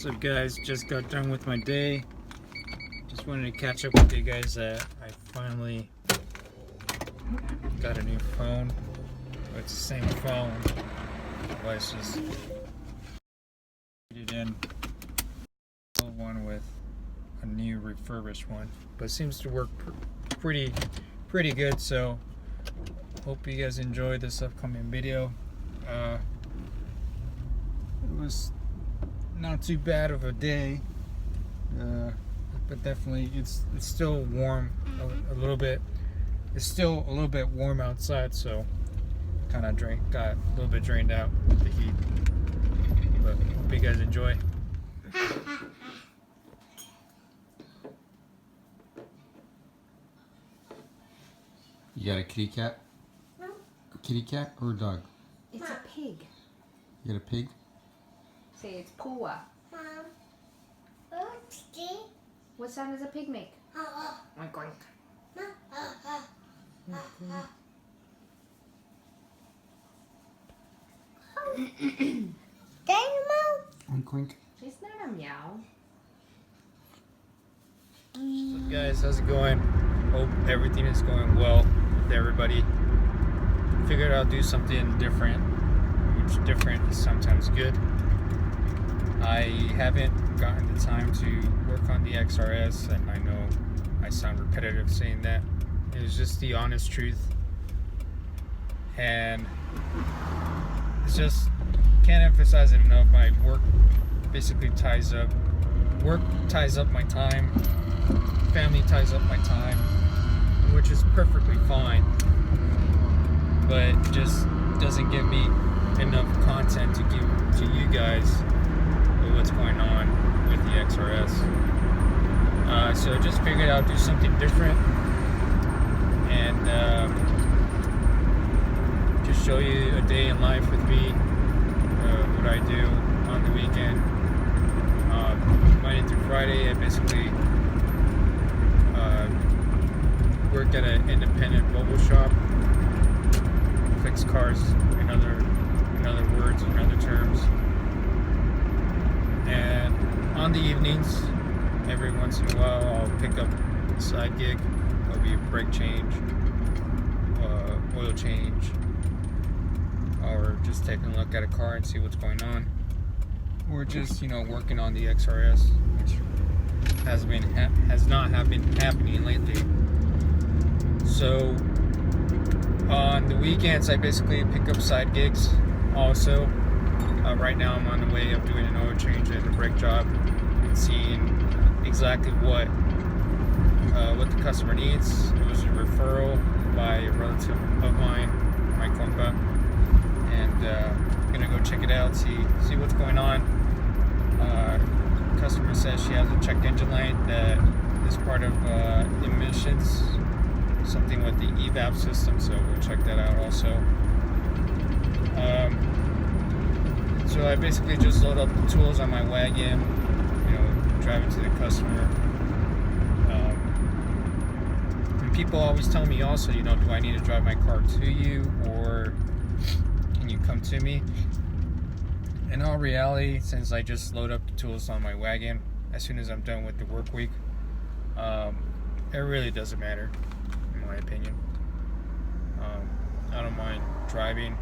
What's up, guys? Just got done with my day. Just wanted to catch up with you guys that I finally got a new phone. It's the same phone. Let's just put it in one with a new refurbished one, but it seems to work pretty good. So hope you guys enjoy this upcoming video. It was not too bad of a day, but definitely it's still warm a little bit. It's still a little bit warm outside, so kind of got a little bit drained out with the heat. But hope you guys enjoy. You got a kitty cat? No. A kitty cat or a dog? It's a pig. You got a pig? Say it's Pua. Mom, what's What sound does a pig make? Oink oink. Dynamo? Oink oink. It's not a meow. So guys, how's it going? Hope everything is going well with everybody. Figured I'll do something different, which different is sometimes good. I haven't gotten the time to work on the XRS, and I know I sound repetitive saying that. It was just the honest truth, and it's just can't emphasize it enough. My work basically work ties up my time, family ties up my time, which is perfectly fine, but it just doesn't give me enough content to give to you guys with what's going on with the XRS. So I just figured I'll do something different and just show you a day in life with me, what I do on the weekend. Monday through Friday, I basically work at an independent mobile shop, fix cars, in other words, in other terms. And on the evenings, every once in a while, I'll pick up a side gig. It'll be a brake change, oil change, or just taking a look at a car and see what's going on. Or just, working on the XRS, which has not been happening lately. So on the weekends, I basically pick up side gigs. Also, right now I'm on the way of doing an oil change and a brake job, and seeing exactly what the customer needs. It was a referral by a relative of mine, my compa, and I'm gonna go check it out, see what's going on. Customer says she has a check engine light that is part of emissions, something with the EVAP system, so we'll check that out also. So I basically just load up the tools on my wagon, drive it to the customer. And people always tell me also, do I need to drive my car to you, or can you come to me? In all reality, since I just load up the tools on my wagon as soon as I'm done with the work week, it really doesn't matter, in my opinion. I don't mind driving,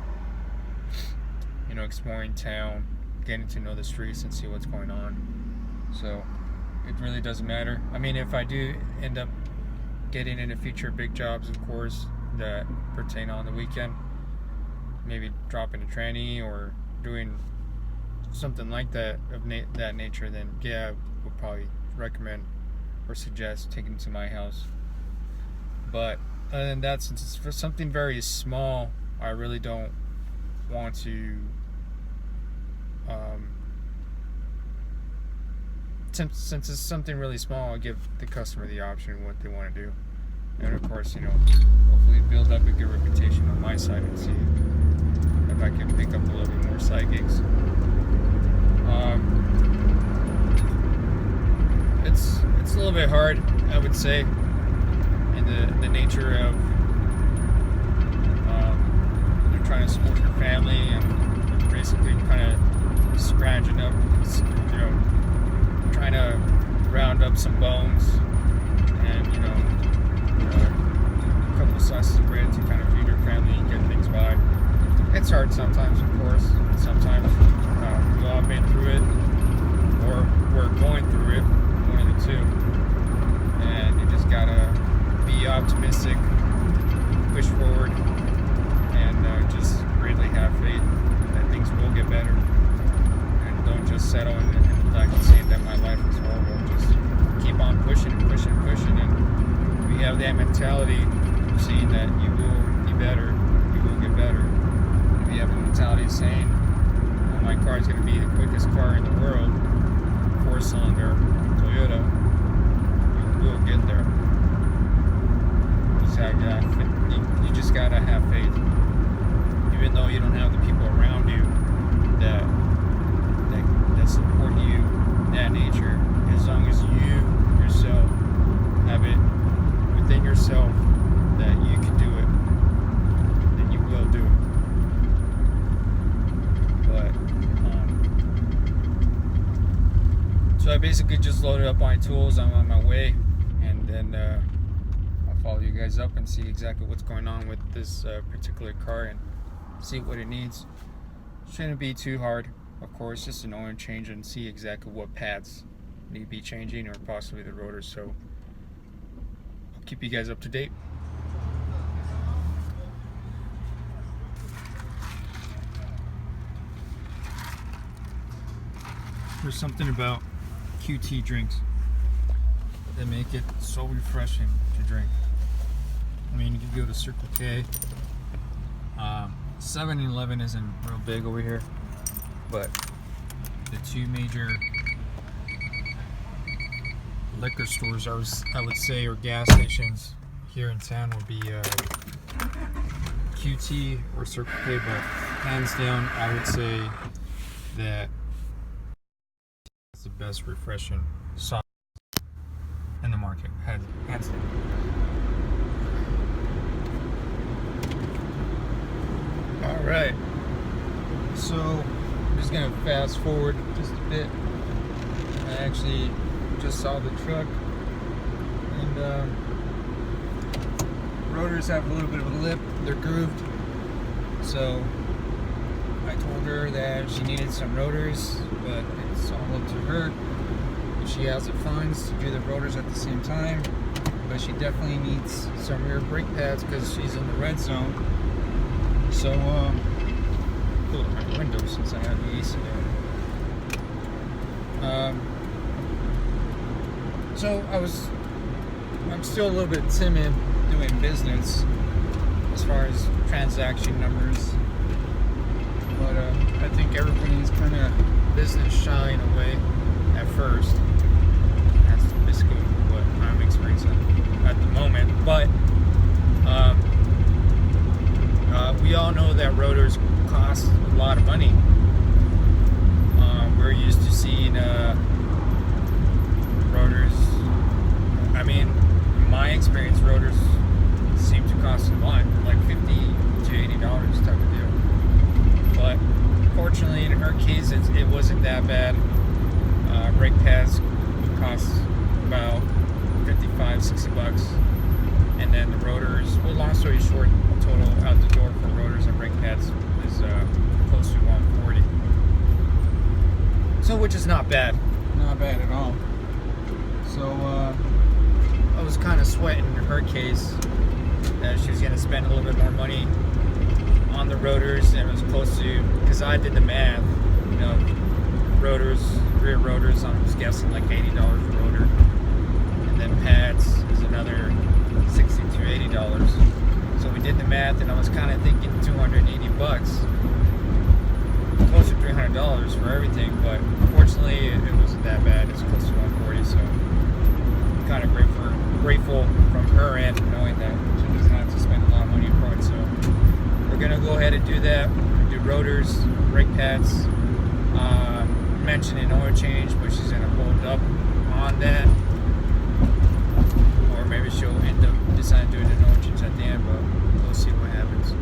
exploring town, getting to know the streets and see what's going on. So it really doesn't matter. I mean, if I do end up getting into future big jobs, of course, that pertain on the weekend, maybe dropping a tranny or doing something like that of that nature, then yeah, I would probably recommend or suggest taking it to my house. But other than that, since it's for something very small, I really don't want to since it's something really small, I'll give the customer the option of what they want to do, and of course, hopefully build up a good reputation on my side and see if I can pick up a little bit more side gigs. It's a little bit hard, I would say, in the nature of trying to support your family and basically kind of scrounging up, some bones, and a couple of slices of bread to kind of feed her family and get things by. It's hard sometimes, of course. Sometimes we've all been through it, or we're going through it, one of the two. And you just gotta be optimistic, push forward, and just really have faith that things will get better. And don't just settle in the fact of saying that my life is horrible. Just keep on pushing and pushing and pushing. And if you have that mentality of seeing that you will be better, you will get better. If you have a mentality of saying, well, my car is going to be the quickest car in the world, 4-cylinder Toyota, you will get there. You just gotta have faith. Even though you don't have the people around you that support you in that nature, as long as you yourself have it within yourself that you can do it, then you will do it. But so I basically just loaded up my tools. I'm on my way, and then I'll follow you guys up and see exactly what's going on with this particular car and see what it needs. Shouldn't be too hard, of course, just an oil change and see exactly what pads need to be changing, or possibly the rotors. So I'll keep you guys up to date. There's something about QT drinks that make it so refreshing to drink. I mean, you can go to Circle K. 7-Eleven isn't real big over here, but the two major liquor stores, I would say, or gas stations here in town would be QT or Circle K, but hands down, I would say that it's the best refreshing soft in the market, hands down. All right, so I'm just gonna fast forward just a bit. I actually just saw the truck, and rotors have a little bit of a lip. They're grooved, so I told her that she needed some rotors, but it's all up to her. If she has the funds to do the rotors at the same time, but she definitely needs some rear brake pads because she's in the red zone. So, pull up my window since I have the AC down. So I'm still a little bit timid doing business as far as transaction numbers, but I think everybody's kind of business shy in a way at first. That's basically what I'm experiencing at the moment, but we all know that rotors cost a lot of money. We're used to seeing rotors. I mean, in my experience, rotors seem to cost a lot, like $50 to $80 type of deal. But fortunately, in her case, it wasn't that bad. Brake pads cost about $55-$60, and then the rotors. Well, long story short, total out the door for rotors and brake pads is close to $140. So, which is not bad at all. So I was kind of sweating in her case that she was going to spend a little bit more money on the rotors, and it was close to, because I did the math, rotors, rear rotors, I was guessing like $80 a rotor, and then pads is another $60 to $80. So we did the math, and I was kind of thinking $280, close to $300 for everything, but fortunately it wasn't that bad. It's close to $140, so I'm kind of grateful from her end, knowing that she doesn't have to spend a lot of money for it. So we're gonna go ahead and do that. Do rotors, brake pads, mention an oil change, but she's gonna hold up on that, or maybe she'll end up deciding to do an oil change at the end, but we'll see what happens.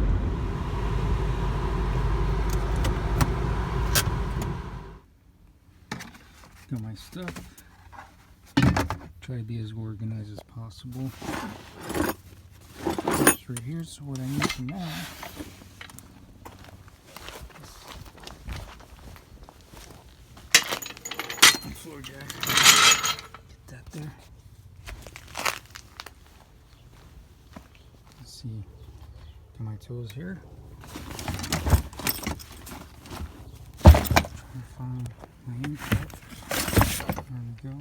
Got my stuff. Try to be as organized as possible. This right here, so what I need for now. Floor jack. Get that there. Let's see. Get my tools here. Try to find my input. There we go.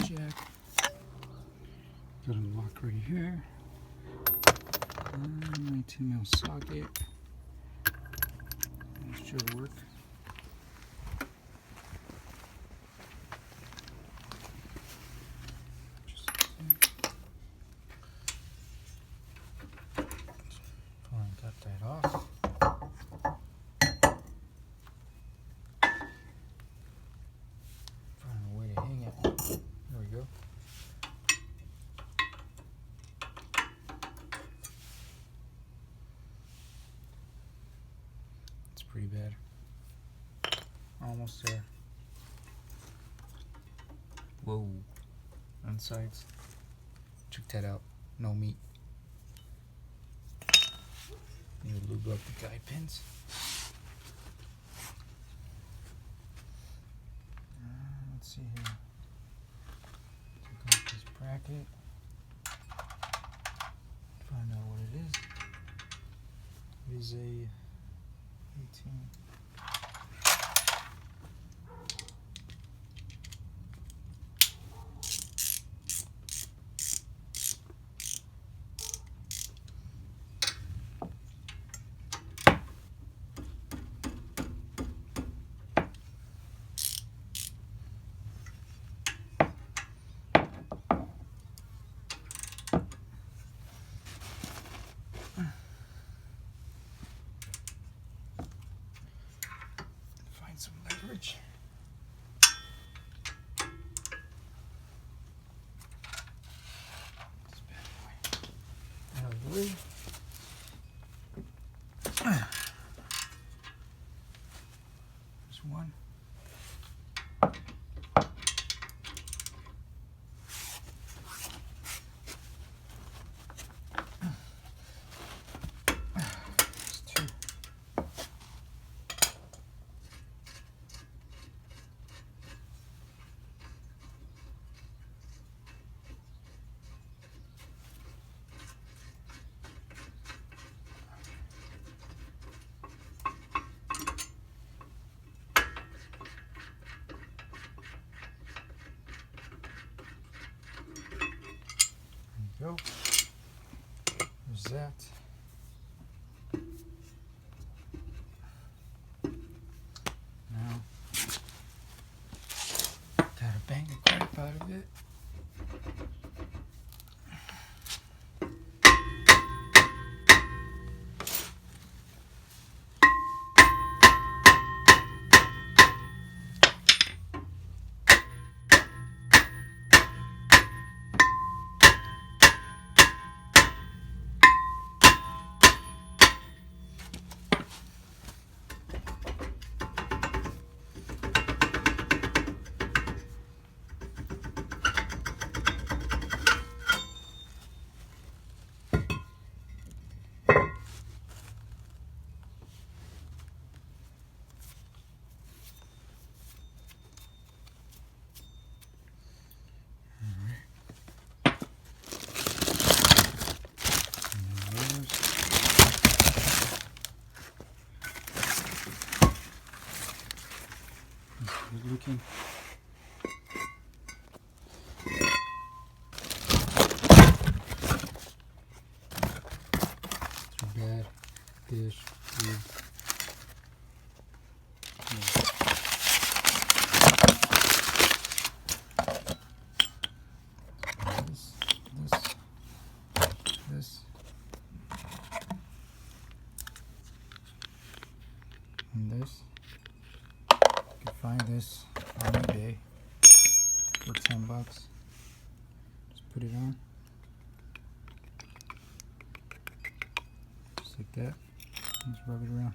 Jack. Got a lock right here. My 2mm socket. That should work. Cut that off. Find a way to hang it. There we go. It's pretty bad. Almost there. Whoa. Insides. Check that out. No meat. Need to lube up the guide pins. Let's see here. Take off this bracket. Find out what it is. It is a 18. Some leverage. This bad boy out of the way. There's one. There's two. Go. There's that. Now, gotta bang the crap out of it. Good looking. Too bad. Fish. Food. This. And this. You can find this on eBay for $10. Just put it on. Just like that. Just rub it around.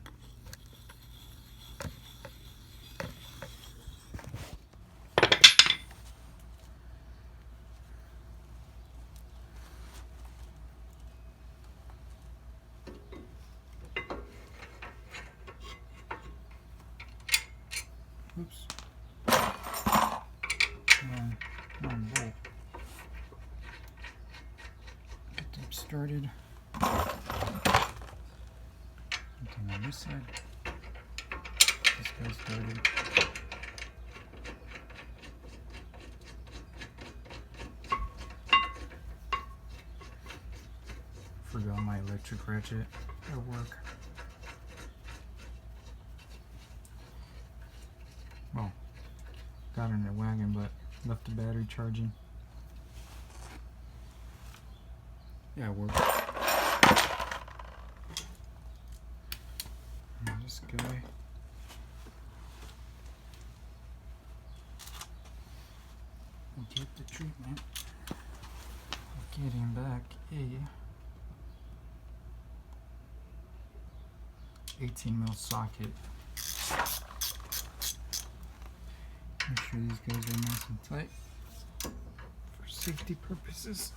Oops. Wrong bolt. Get them started. Something on this side. This guy started. Forgot my electric ratchet at work. Well, got in the wagon, but left the battery charging. Yeah, it worked. And this guy. Will get the treatment. Getting back a 18mm socket. Make sure these guys are nice and tight for safety purposes.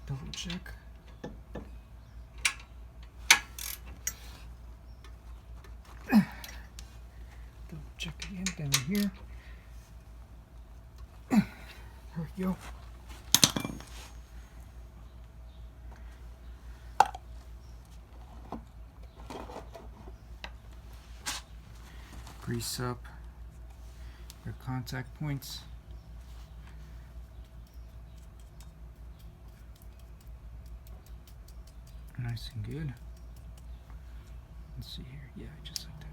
Double check. Check again down here. There we go. Grease up your contact points. Nice and good. Let's see here. Yeah, just like that.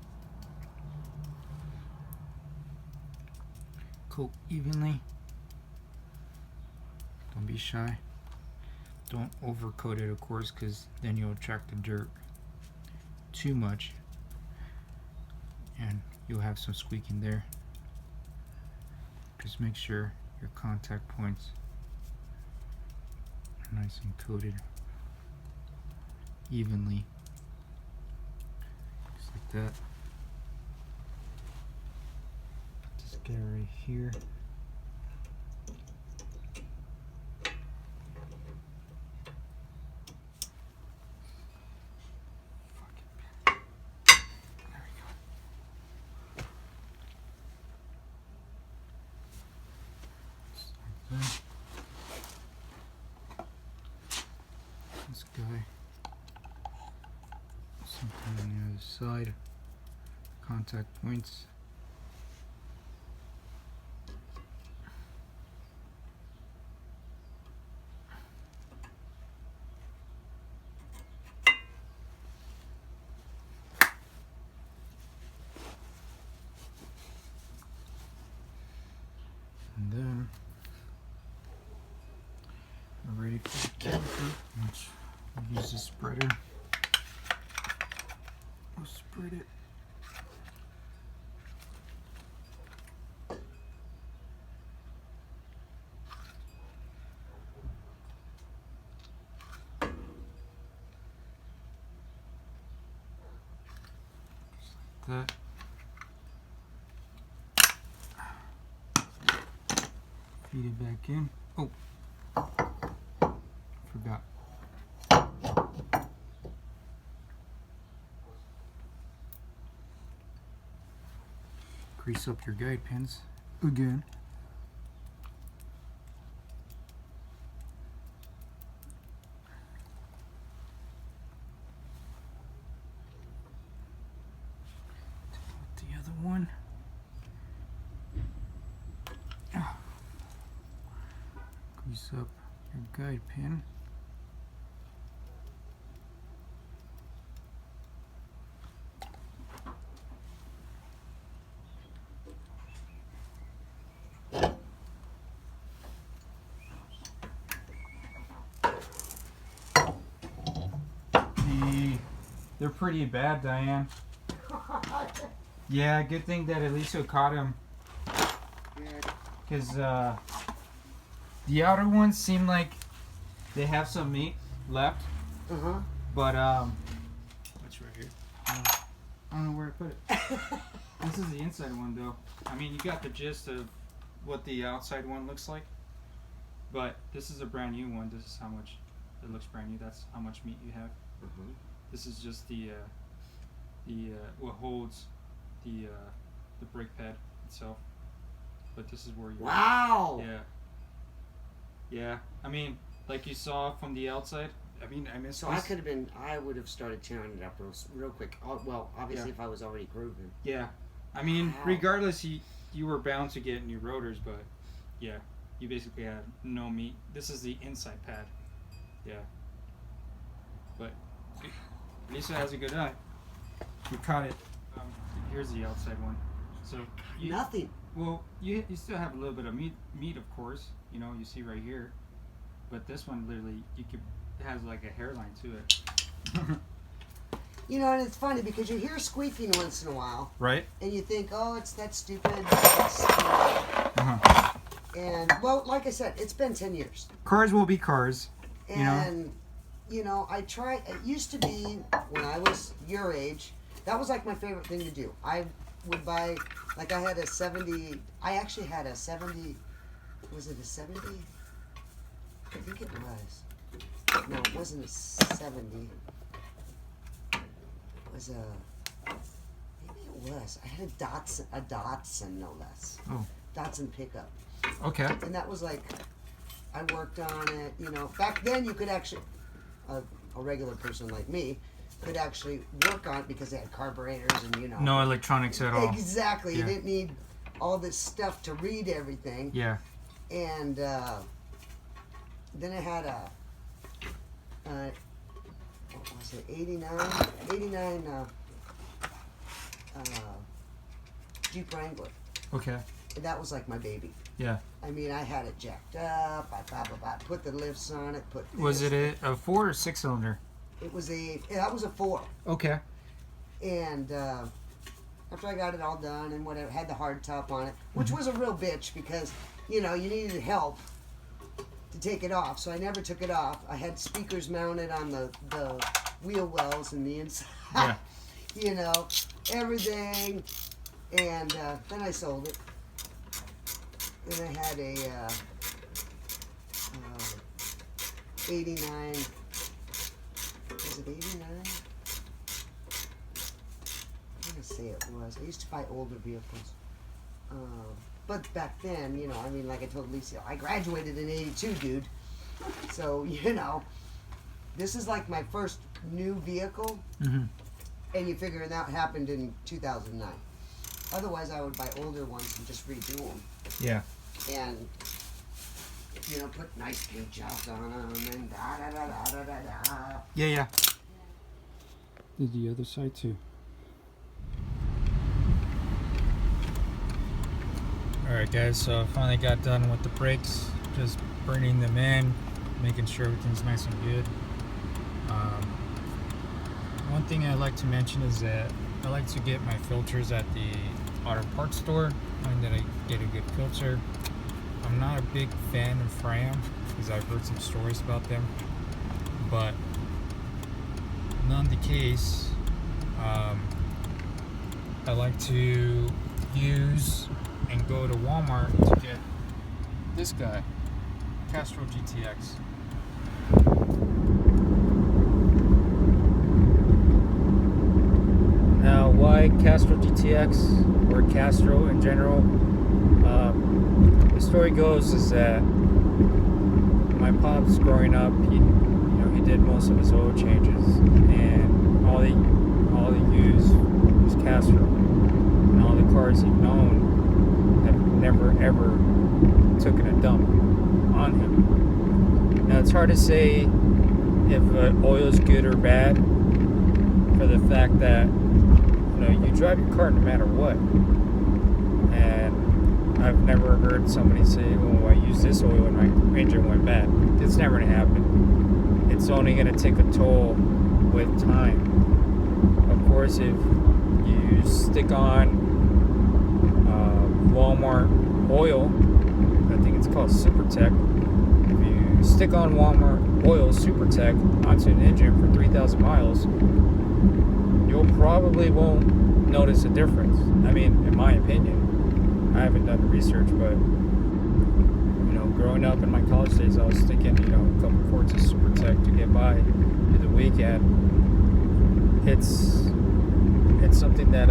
Coat evenly. Don't be shy. Don't overcoat it, of course, because then you'll attract the dirt too much and you'll have some squeaking there. Just make sure your contact points are nice and coated evenly, just like that. Just get it right here. This guy, something on the other side, contact points. And then we're ready for the caliper, which we'll use the spreader. We'll spread it. Just like that. Feed it back in. Oh, forgot. Grease up your guide pins again. Take out the other one. Grease up your guide pin. They're pretty bad, Diane. Yeah, good thing that Alicia caught him. Because the outer ones seem like they have some meat left. But It's right here. I don't know where to put it. This is the inside one, though. I mean, you got the gist of what the outside one looks like, but this is a brand new one. This is how much it looks brand new. That's how much meat you have. This is just the what holds the brake pad itself. But this is where you. Wow. Yeah. Yeah. I mean, like you saw from the outside. I mean, I missed. So I would have started tearing it up real quick. Well, obviously, if I was already grooving. Yeah. I mean, Wow. regardless, you were bound to get new rotors, but yeah, you basically had no meat. This is the inside pad. Yeah. But Lisa has a good eye. You caught it. Here's the outside one. So Nothing. Well, you still have a little bit of meat, of course. You know, you see right here. But this one, literally, it has like a hairline to it. You know, and it's funny because you hear squeaking once in a while, Right? and you think, oh, it's that stupid. And, well, like I said, it's been 10 years. Cars will be cars. And, you know, it used to be, when I was your age, that was like my favorite thing to do. I would buy, like I actually had a 70, was it a 70? I think it was. No, it wasn't a 70. It was maybe it was. I had a Datsun, no less. Oh. Datsun pickup. Okay. And that was like, I worked on it, you know. Back then you could actually, a regular person like me, could actually work on it because they had carburetors and, you know. No electronics at all. Exactly. Yeah. You didn't need all this stuff to read everything. Yeah. And then I had what was it, 89 Jeep Wrangler. Okay. And that was like my baby. Yeah. I mean, I had it jacked up. I put the lifts on it. Was it a 4 or 6 cylinder? It was that was a 4. Okay. And after I got it all done and whatever, had the hard top on it, which was a real bitch because, you know, you needed help to take it off. So I never took it off. I had speakers mounted on the wheel wells and the inside. Yeah. You know, everything. And then I sold it. And I had a 89. Was it 89? I'm gonna say it was. I used to buy older vehicles. But back then, you know, I mean, like I told Lisa, I graduated in 82, dude. So, you know, this is like my first new vehicle. Mm-hmm. And you figure that happened in 2009. Otherwise, I would buy older ones and just redo them. Yeah. And, you know, put nice paint jobs on them and da-da-da-da-da-da-da. Yeah, yeah. Did the other side too. Alright guys, so I finally got done with the brakes, just bringing them in, making sure everything's nice and good. One thing I like to mention is that I like to get my filters at the auto parts store, and then I get a good filter. I'm not a big fan of Fram because I've heard some stories about them, but none the case, I like to use and go to Walmart to get this guy, Castro GTX. Now, why Castro GTX or Castro in general? The story goes is that my pops growing up, he did most of his oil changes, and all he used was Castro, and all the cars he'd known have never ever taken a dump on him. Now it's hard to say if oil is good or bad for the fact that you drive your car no matter what, and I've never heard somebody say, "Oh, I used this oil and my engine went bad." It's never gonna happen. It's only gonna take a toll with time. Of course, if you stick on Walmart oil, I think it's called SuperTech. If you stick on Walmart oil SuperTech onto an engine for 3,000 miles, you'll probably won't notice a difference. I mean, in my opinion, I haven't done the research, but growing up in my college days, I was thinking, a couple quarts of Super Tech to get by through the weekend. It's something that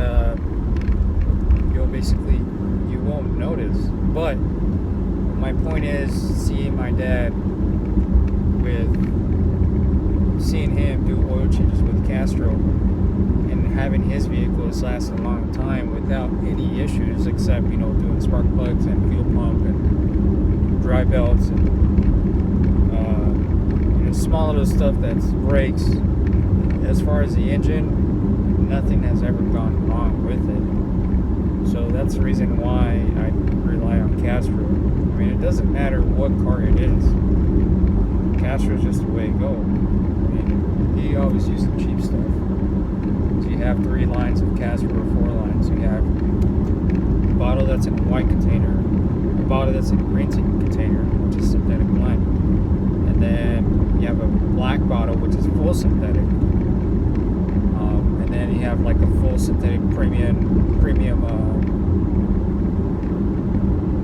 you won't notice. But my point is, seeing him do oil changes with Castro and having his vehicles last a long time without any issues, except doing spark plugs and fuel pump and dry belts and small little stuff that breaks. As far as the engine, nothing has ever gone wrong with it. So that's the reason why I rely on Castro. I mean, it doesn't matter what car it is. Castro is just the way to go. I mean, you always use the cheap stuff. So you have 3 lines of Castro or 4 lines. You have a bottle that's in a white container, a bottle that's in a green container, which is synthetic blend, and then you have a black bottle which is full synthetic, and then you have like a full synthetic premium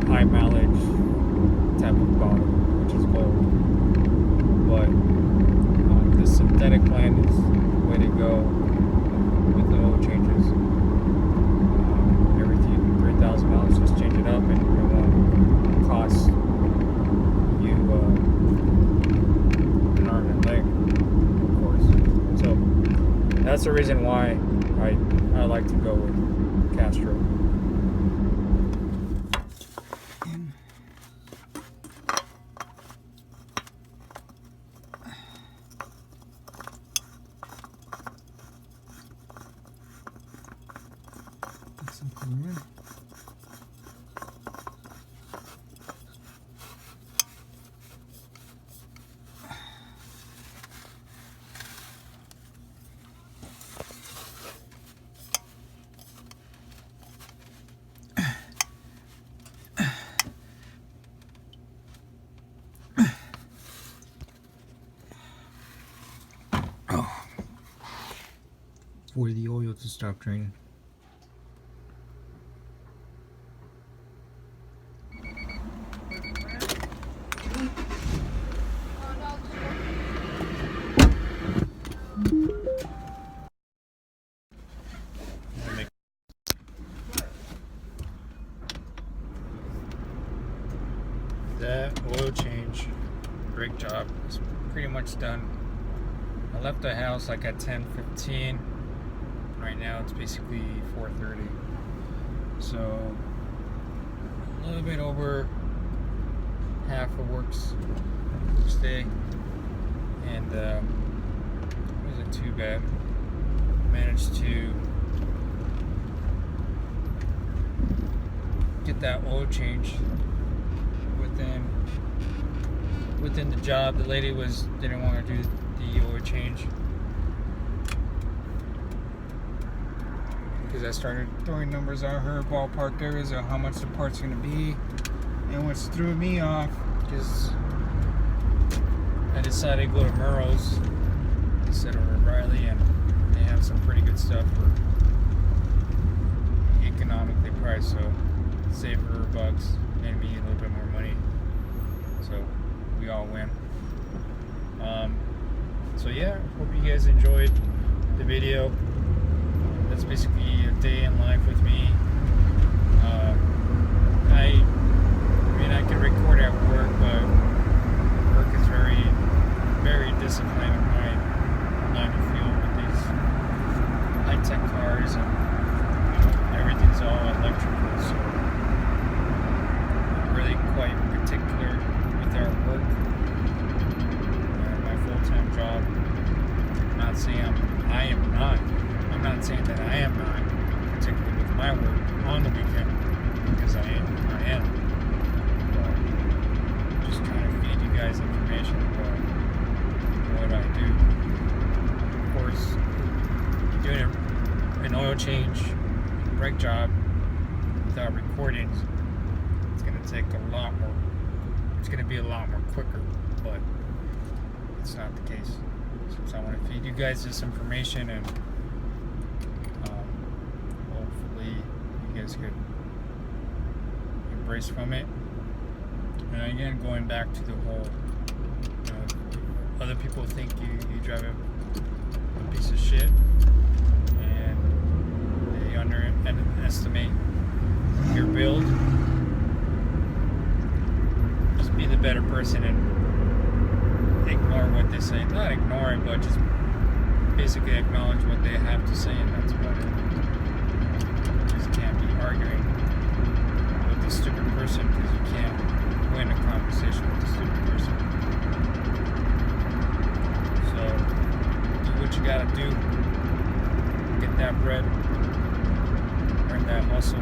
high mileage type of bottle, which is gold. But the synthetic blend is the way to go with the oil changes. Everything 3,000 miles, just change it up, and it won't cost you an arm and a leg, of course. So that's the reason why I like to go with Castro. For the oil to stop draining. That oil change, brake job is pretty much done. I left the house like at 10:15. Right now it's basically 4:30, so a little bit over half a workday, and it wasn't too bad. Managed to get that oil change within the job. The lady didn't want to do the oil change because I started throwing numbers at her, ballpark areas of how much the part's going to be, and what's threw me off because I decided to go to Murrow's instead of O'Reilly, and they have some pretty good stuff for economically priced, so save her bucks and me a little bit more money, so we all win. So yeah, hope you guys enjoyed the video. That's basically a day in life with me. I can record at work, but work is very, very disciplined in my line of field with these high-tech cars, and everything's all electrical, so I'm really quite particular with our work. My full-time job. I'm not saying that I am not, particularly with my work on the weekend, because I am. But just trying to feed you guys information about what I do. Of course, doing an oil change, brake job without recordings, it's going to take a lot more. It's going to be a lot more quicker, but it's not the case. So I want to feed you guys this information and guys could embrace from it. And again, going back to the whole, you know, other people think you drive a piece of shit, and they underestimate your build. Just be the better person and ignore what they say. Not ignore it, but just basically acknowledge what they have to say, and that's about it. You just can't be arguing with a stupid person, because you can't win a conversation with a stupid person. So do what you gotta do. Get that bread, earn that hustle,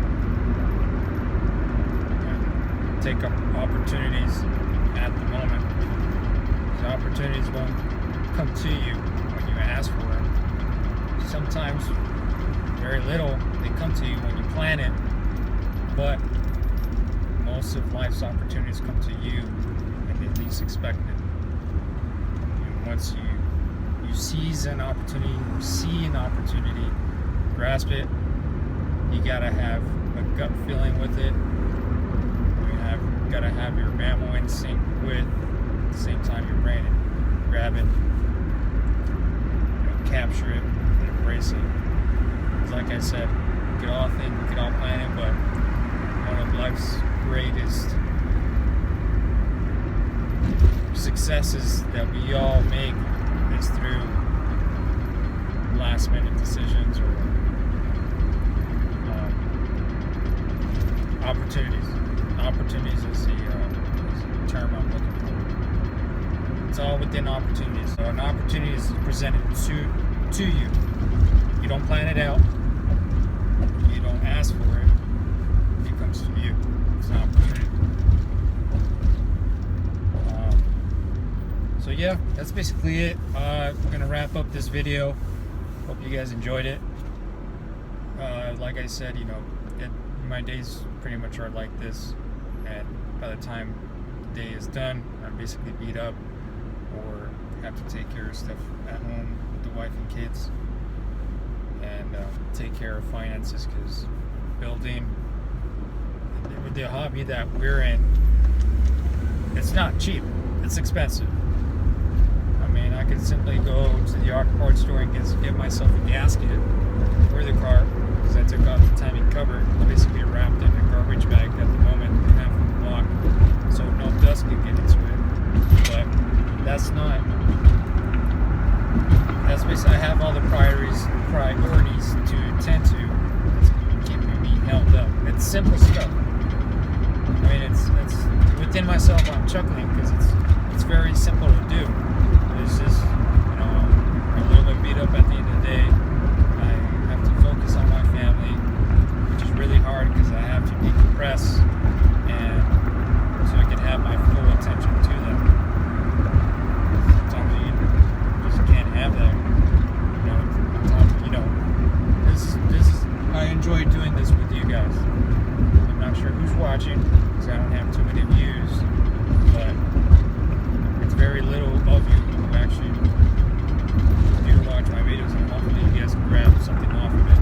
and take up opportunities at the moment. Because opportunities won't come to you when you ask for them. Sometimes, very little, they come to you when you plan it, but most of life's opportunities come to you when they least expect it. And once you seize an opportunity, you see an opportunity, grasp it, you gotta have a gut feeling with it. You gotta have your mammal instinct with, at the same time, your brain, and grab it, capture it, and embrace it. Because like I said, we could all think, we could all plan it, but one of life's greatest successes that we all make is through last minute decisions or opportunities. Opportunities is the term I'm looking for. It's all within opportunities. So an opportunity is presented to you. You don't plan it out. You don't ask for it. It comes to you. It's an opportunity. So yeah, that's basically it. We're gonna wrap up this video. Hope you guys enjoyed it. Like I said, my days pretty much are like this, and by the time the day is done, I'm basically beat up or have to take care of stuff at home with the wife and kids, and take care of finances, because building with the hobby that we're in, it's not cheap. It's expensive. I mean, I could simply go to the auto parts store and get myself a gasket for the car, because I took off the timing cover. It's basically wrapped in a garbage bag at the moment, half of the block, so no dust can get into it. But that's basically, I have all the priorities to attend to. It's keeping me held up. It's simple stuff. I mean, it's within myself. I'm chuckling because it's very simple to do. It's just, I'm a little bit beat up at the end of the day. I have to focus on my family, which is really hard because I have to decompress, and so I can have my full attention to them. Sometimes you just can't have that. This is I enjoy doing this with you guys. I'm not sure who's watching because I don't have too many views, but it's very little of you who actually do watch my videos, and hopefully you guys can grab something off of it.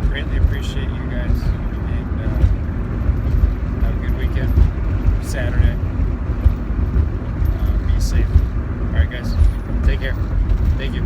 Greatly appreciate you guys, and have a good weekend. Saturday. Be safe. Alright guys, take care. Thank you.